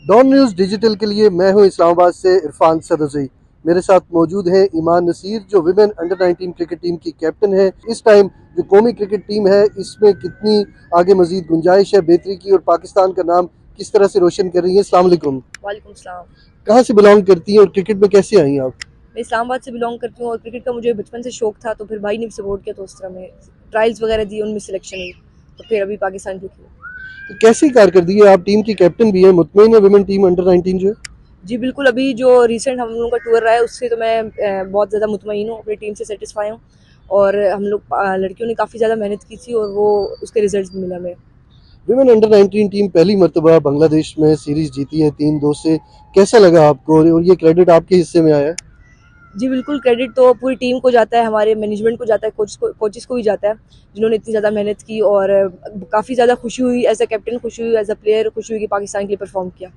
Don news digital के लिए मैं हूं इस्लामाबाद से इरफान सदज़ई। मेरे साथ मौजूद है ईमान नसीर जो विमेन अंडर 19 क्रिकेट टीम की कैप्टन है। इस टाइम जो कौमी क्रिकेट टीम है इसमें कितनी आगे मजीद गुंजाइश है बेहतरी की और पाकिस्तान का नाम किस तरह से रोशन कर रही है। अस्सलाम वालेकुम। वालेकुम सलाम। कहाँ से बिलोंग करती हैं और क्रिकेट में कैसे आई आप? मैं इस्लामाबाद से बिलोंग करती हूँ और क्रिकेट का मुझे बचपन से शौक था, तो फिर भाई ने भी सपोर्ट किया, तो उस तरह में ट्रायल्स वगैरह दी, उनमें सिलेक्शन हुई, तो फिर अभी पाकिस्तान की खेली। तो कैसी कारकर्दगी है, आप टीम की कैप्टन भी है, मुतमईन है विमेन टीम अंडर 19 जो है? जी बिल्कुल, अभी जो रिसेंट हम लोगों का टूर रहा है उससे तो मैं बहुत ज़्यादा मुतमईन हूँ, अपनी टीम से सेटिस्फाई हूँ। और हम लोग लड़कियों ने काफ़ी ज़्यादा मेहनत की थी और वो उसके रिजल्ट भी मिला हमें। विमेन अंडर 19 टीम पहली मर्तबा बांग्लादेश में सीरीज जीती है 3-2 से। कैसा लगा आपको और ये क्रेडिट आपके हिस्से में आया है? जी बिल्कुल, क्रेडिट तो पूरी टीम को जाता है, हमारे मैनेजमेंट को जाता है, कोचेस को भी जाता है, जिन्होंने इतनी ज़्यादा मेहनत की। और काफ़ी ज़्यादा खुशी हुई, एज अ कैप्टन खुशी हुई, एज अ प्लेयर खुशी हुई कि पाकिस्तान के लिए परफॉर्म किया।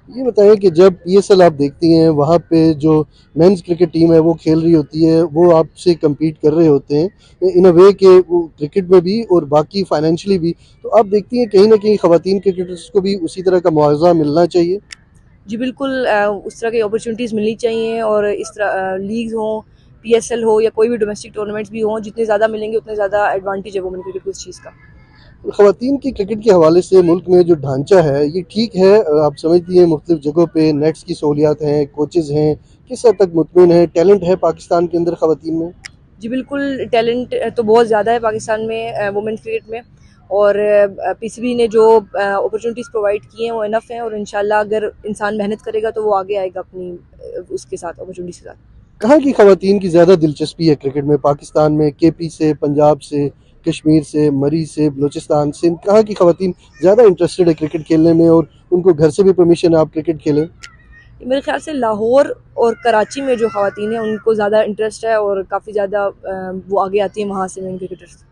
ये बताएं कि जब पीएसएल आप देखती हैं वहाँ पे जो मेंस क्रिकेट टीम है वो खेल रही होती है, वो आपसे compete कर रहे होते हैं इन अ वे कि वो क्रिकेट में भी और बाकी फाइनेंशियली भी, तो आप देखती हैं कहीं ना कहीं खवातीन क्रिकेटर्स को भी उसी तरह का मुआवजा मिलना चाहिए। जी बिल्कुल, उस तरह की अपॉर्चुनिटीज़ मिलनी चाहिए और इस तरह लीग्स हों, पीएसएल हो या कोई भी डोमेस्टिक टूर्नामेंट्स भी हों, जितने ज़्यादा मिलेंगे उतने ज़्यादा एडवांटेज है वुमेन क्रिकेट को इस चीज़ का। खवातीन की क्रिकेट के हवाले से मुल्क में जो ढांचा है ये ठीक है? आप समझती हैं मुख्तलिफ जगहों पे नेट्स की सहूलियात हैं, कोचेज़ हैं, किस हद तक मुतमिन है, टैलेंट है पाकिस्तान के अंदर खवातीन में? जी बिल्कुल, टैलेंट तो बहुत ज़्यादा है पाकिस्तान में वुमेन्स क्रिकेट में। और पीसीबी ने जो अपॉर्चुनिटीज़ प्रोवाइड की हैं वो इनफ हैं, और इंशाल्लाह अगर इंसान मेहनत करेगा तो वो आगे आएगा अपनी उसके साथ, अपॉर्चुनिटीज़ के साथ। कहाँ की खवातीन की ज़्यादा दिलचस्पी है क्रिकेट में पाकिस्तान में? केपी से, पंजाब से, कश्मीर से, मरी से, बलूचिस्तान, सिंध, कहाँ की खवातीन ज़्यादा इंटरेस्टेड है क्रिकेट खेलने में और उनको घर से भी परमिशन है आप क्रिकेट खेलें? मेरे ख्याल से लाहौर और कराची में जो ख़वातीन हैं उनको ज़्यादा इंटरेस्ट है और काफ़ी ज़्यादा वो आगे आती हैं वहाँ से मेन क्रिकेटर्स।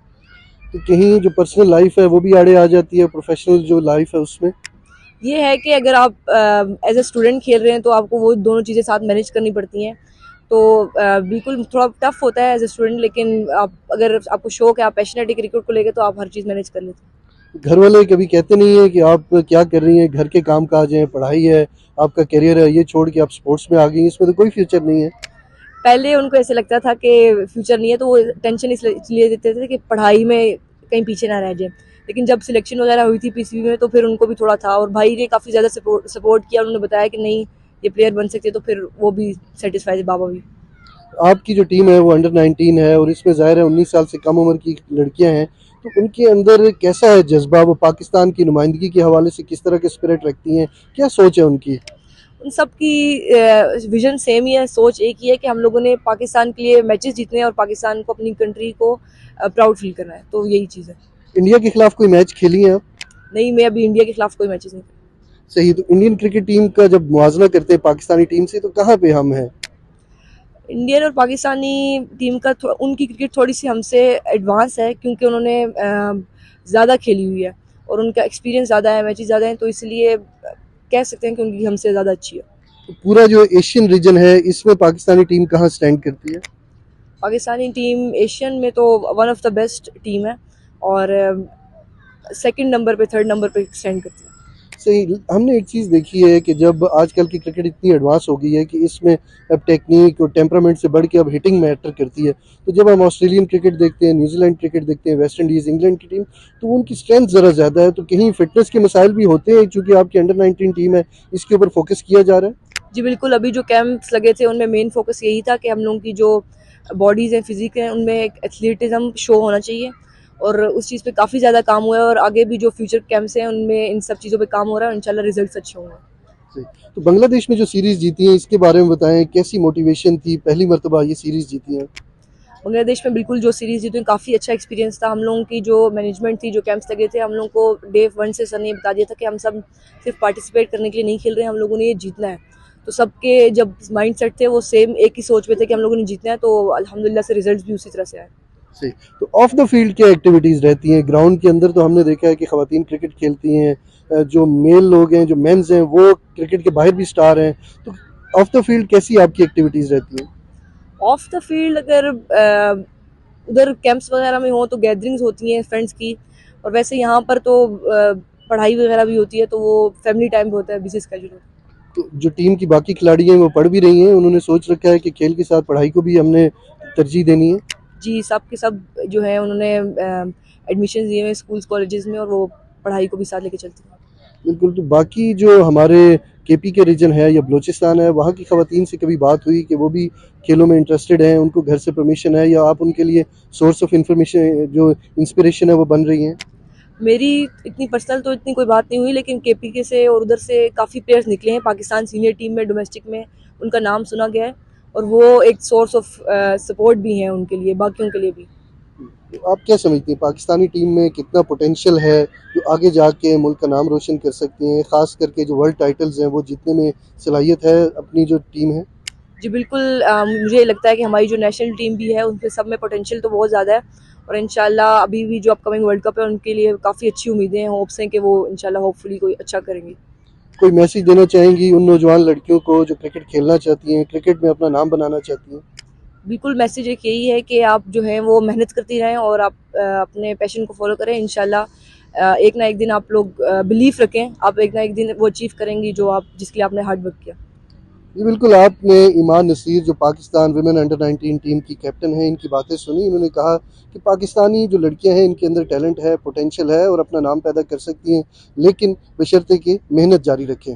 तो कहीं जो पर्सनल लाइफ है वो भी आड़े आ जाती है प्रोफेशनल जो लाइफ है उसमें? ये है कि अगर आप एज ए स्टूडेंट खेल रहे हैं तो आपको वो दोनों चीज़ें साथ मैनेज करनी पड़ती हैं, तो बिल्कुल थोड़ा टफ होता है एज ए स्टूडेंट, लेकिन आप अगर आपको शौक है, आप पैशनेट है क्रिकेट को लेकर, तो आप हर चीज़ मैनेज कर लेते हैं। घर वाले कभी कहते नहीं है कि आप क्या कर रही हैं, घर के काम काज हैं, पढ़ाई है, आपका करियर है, ये छोड़ के आप स्पोर्ट्स में आ गई हैं, इसमें तो कोई फ्यूचर नहीं है? पहले उनको ऐसे लगता था कि फ्यूचर नहीं है, तो वो टेंशन इसलिए देते थे कि पढ़ाई में कहीं पीछे ना रह जाए। लेकिन जब सिलेक्शन वगैरह हुई थी पीसीबी में, तो फिर उनको भी थोड़ा था, और भाई ने काफ़ी ज़्यादा सपोर्ट किया, उन्होंने बताया कि नहीं ये प्लेयर बन सकते, तो फिर वो भी सेटिस्फाई थे, बाबा भी। आपकी जो टीम है वो अंडर 19 है और इसमें ज़ाहिर है 19 साल से कम उम्र की लड़कियां हैं, तो उनके अंदर कैसा है जज्बा? वो पाकिस्तान की नुमाइंदगी के हवाले से किस तरह के स्पिरिट रखती हैं, क्या सोच है उनकी? उन सब की विजन सेम ही है, सोच एक ही है कि हम लोगों ने पाकिस्तान के लिए मैचेस जीतने हैं और पाकिस्तान को, अपनी कंट्री को प्राउड फील करना है, तो यही चीज़ है। इंडिया के खिलाफ कोई मैच खेली हैं आप? नहीं, मैं अभी इंडिया के खिलाफ कोई मैचेस नहीं। सही, तो इंडियन क्रिकेट टीम का जब मुआवजा करते हैं पाकिस्तानी टीम से तो कहाँ पे हम हैं? इंडियन और पाकिस्तानी टीम का उनकी क्रिकेट थोड़ी सी हमसे एडवांस है, क्योंकि उन्होंने ज़्यादा खेली हुई है और उनका एक्सपीरियंस ज़्यादा है, मैचेस ज़्यादा हैं, तो इसलिए कह सकते हैं कि उनकी हमसे ज़्यादा अच्छी है। तो पूरा जो एशियन रीजन है इसमें पाकिस्तानी टीम कहाँ स्टैंड करती है? पाकिस्तानी टीम एशियन में तो one of the best team है, और सेकंड नंबर पे, थर्ड नंबर पे स्टैंड करती है। सही, हमने एक चीज़ देखी है कि जब आजकल की क्रिकेट इतनी एडवांस हो गई है कि इसमें अब टेक्निक और टेम्परामेंट से बढ़ के अब हिटिंग मैटर करती है। तो जब हम ऑस्ट्रेलियन क्रिकेट देखते हैं, न्यूजीलैंड क्रिकेट देखते हैं, वेस्ट इंडीज़, इंग्लैंड की टीम, तो उनकी स्ट्रेंथ ज़रा ज़्यादा है, तो कहीं फिटनेस के मसाइल भी होते हैं चूँकि आपकी अंडर 19 टीम है, इसके ऊपर फोकस किया जा रहा है? जी बिल्कुल, अभी जो कैंप्स लगे थे उनमें मेन फोकस यही था कि हम लोगों की जो बॉडीज़ हैं, फिजिक है, उनमें एक एथलेटिज्म शो होना चाहिए, और उस चीज़ पे काफ़ी ज़्यादा काम हुआ है, और आगे भी जो फ्यूचर कैंप्स हैं उनमें इन सब चीज़ों पे काम हो रहा है, और इंशाल्लाह रिजल्ट्स अच्छे होंगे। सही। तो बांग्लादेश में जो सीरीज़ जीती है इसके बारे में बताएँ, कैसी मोटिवेशन थी? पहली मर्तबा ये सीरीज़ जीती हैं। बांग्लादेश में बिल्कुल जो सीरीज़ जीती, काफ़ी अच्छा एक्सपीरियंस था। हम लोगों की जो मैनेजमेंट थी, जो कैंप्स लगे थे, हम लोगों को डे 1 से सर ने बता दिया था कि हम सब सिर्फ पार्टिसिपेट करने के लिए नहीं खेल रहे हैं, हम लोगों ने ये जीतना है। तो सबके जब माइंड सेट थे वो सेम एक ही सोच में थे कि हम लोगों ने जीतना है, तो अल्हम्दुलिल्लाह से रिजल्ट भी उसी तरह से आए। सही। तो ऑफ द फील्ड क्या एक्टिविटीज़ रहती हैं? ग्राउंड के अंदर तो हमने देखा है कि ख़वातीन क्रिकेट खेलती हैं, जो मेल लोग हैं, जो मेंस हैं, वो क्रिकेट के बाहर भी स्टार हैं। तो ऑफ द फील्ड कैसी आपकी एक्टिविटीज़ रहती हैं? ऑफ द फील्ड अगर उधर कैंप्स वगैरह में हो तो गैदरिंग्स होती हैं फ्रेंड्स की, और वैसे यहाँ पर तो पढ़ाई वगैरह भी होती है, तो वो फैमिली टाइम भी होता है, बिजी स्केड्यूल होता है। तो जो टीम की बाकी खिलाड़ी हैं वो पढ़ भी रही हैं, उन्होंने सोच रखा है कि खेल के साथ पढ़ाई को भी हमने तरजीह देनी है। जी, सब के सब जो है उन्होंने एडमिशन लिए हुए स्कूल्स कॉलेजेस में, और वो पढ़ाई को भी साथ लेके चलते हैं। बिल्कुल, तो बाकी जो हमारे केपी के रीजन है या बलूचिस्तान है, वहाँ की ख़वातीन से कभी बात हुई कि वो भी खेलों में इंटरेस्टेड हैं, उनको घर से परमिशन है या आप उनके लिए सोर्स ऑफ इंफॉर्मेशन जो इंस्पिरेशन है वो बन रही हैं? मेरी इतनी पर्सनल तो इतनी कोई बात नहीं हुई, लेकिन केपीके से और उधर से काफ़ी प्लेयर्स निकले हैं पाकिस्तान सीनियर टीम में, डोमेस्टिक में उनका नाम सुना गया है, और वो एक सोर्स ऑफ सपोर्ट भी है उनके लिए, बाकियों के लिए भी। तो आप क्या समझती हैं पाकिस्तानी टीम में कितना पोटेंशियल है जो आगे जाके मुल्क का नाम रोशन कर सकती हैं, ख़ास करके जो वर्ल्ड टाइटल्स हैं वो जीतने में सलाहियत है अपनी जो टीम है? जी बिल्कुल, मुझे लगता है कि हमारी जो नेशनल टीम भी है उनके सब में पोटेंशियल तो बहुत ज़्यादा है, और इंशाल्लाह अभी भी जो अपकमिंग वर्ल्ड कप है उनके लिए काफ़ी अच्छी उम्मीदें हैं, होप्स हैं कि वो इंशाल्लाह होपफुली कोई अच्छा करेंगे। कोई मैसेज देना चाहेंगी उन नौजवान लड़कियों को जो क्रिकेट खेलना चाहती हैं, क्रिकेट में अपना नाम बनाना चाहती हैं? बिल्कुल, मैसेज एक यही है कि आप जो है वो मेहनत करती रहें, और आप अपने पैशन को फॉलो करें। इंशाल्लाह एक ना एक दिन आप लोग बिलीव रखें, आप एक ना एक दिन वो अचीव करेंगी जो आप जिसके लिए आपने हार्ड वर्क किया। जी बिल्कुल, आपने ईमान नसीर जो पाकिस्तान वुमेन अंडर 19 टीम की कैप्टन हैं, इनकी बातें सुनी। इन्होंने कहा कि पाकिस्तानी जो लड़कियां हैं इनके अंदर टैलेंट है, पोटेंशियल है और अपना नाम पैदा कर सकती हैं, लेकिन बशर्ते कि मेहनत जारी रखें।